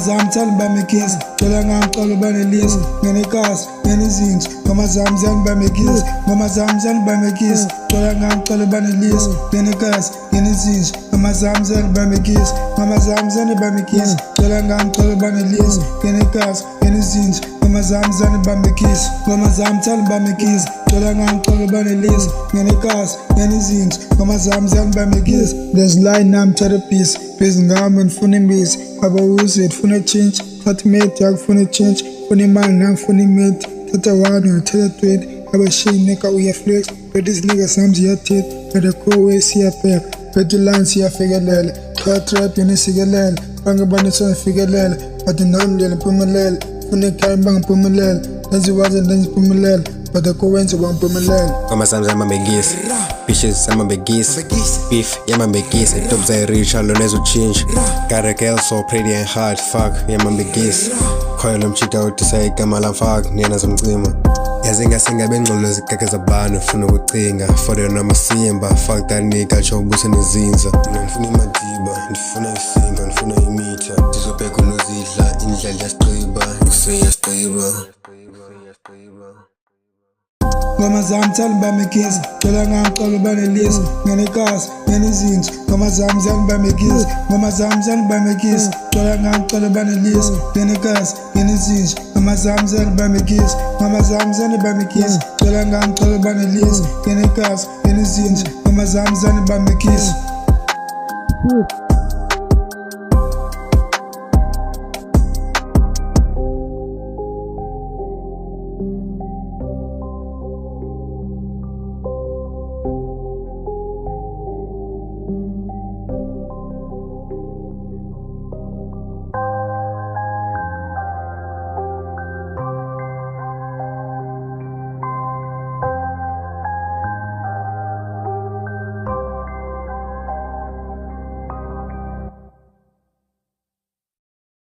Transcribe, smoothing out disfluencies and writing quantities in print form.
zami thanda bamekisi Cela ngangicela banelisi Ngenekhasi, ngenezinto Ngoma zami ziyangibamekisa Ngoma zami ziyangibamekisa Cela ngangicela banelisi Ngenekhasi, ngenezinto Ngoma zami ziyangibamekisa Ngoma zami ziyangibamekisa Cela ngangicela banelisi Ngenekhasi, ngenezinto Ngoma zami ziyangibamekisa Ngoma zami thanda bamekisa Cela ngangicela banelisi Ngenekhasi, ngenezinto Ngoma zami ziyangibamekisa There's line nami thatha peace Bhizi ngami ngifuna imbizi Abawuzi ngifuna change Thatha imate yakufuna change Funa imali nami ngifuna imate Thatha 1 or thatha 20 Abashiyi nigga uyaflex But this nigga sami ziyathit But the cool way siyabheka But the line siyafikelela Trap yona isikelela Bangabanisa ngifikelela But nami ndlela impumelelo Funa ikhaya bangiphumelela Nenziwazi nenziphumelela But the cool wenza bangiphumelela Ngoma zami zamabhekisi Bitches zamabhekisi Beef yamabhekisi Top zayirich alone ezo-change Got a girl so pretty and hard Fuck yamabhekisi Khoya lo mchita utisa igama lamfaka Niyena zomcima Yazi ngasingabe ngxolo zigageza abantu Funa ukucinga For the noma simba Fuck that nigga cho ubuse nezinza Ngifuna imadiba Ngifuna isinga Ngifuna imitha Sizobheka unozidla Indlela yasiqiba Useyasiqiba Ngoma zami thanda bamekisa Cela ngangicela banelisi Ngenekhasi, ngenezinto Ngoma zami ziyangibamekisa Ngoma zami ziyangibamekisa Cela ngangicela banelisi Ngenekhasi, ngenezinto Ngoma zami ziyangibamekisa Ngoma zami ziyangibamekisa Cela ngangicela banelisi Ngenekhasi, ngenezinto Ngoma zami ziyangibamekisa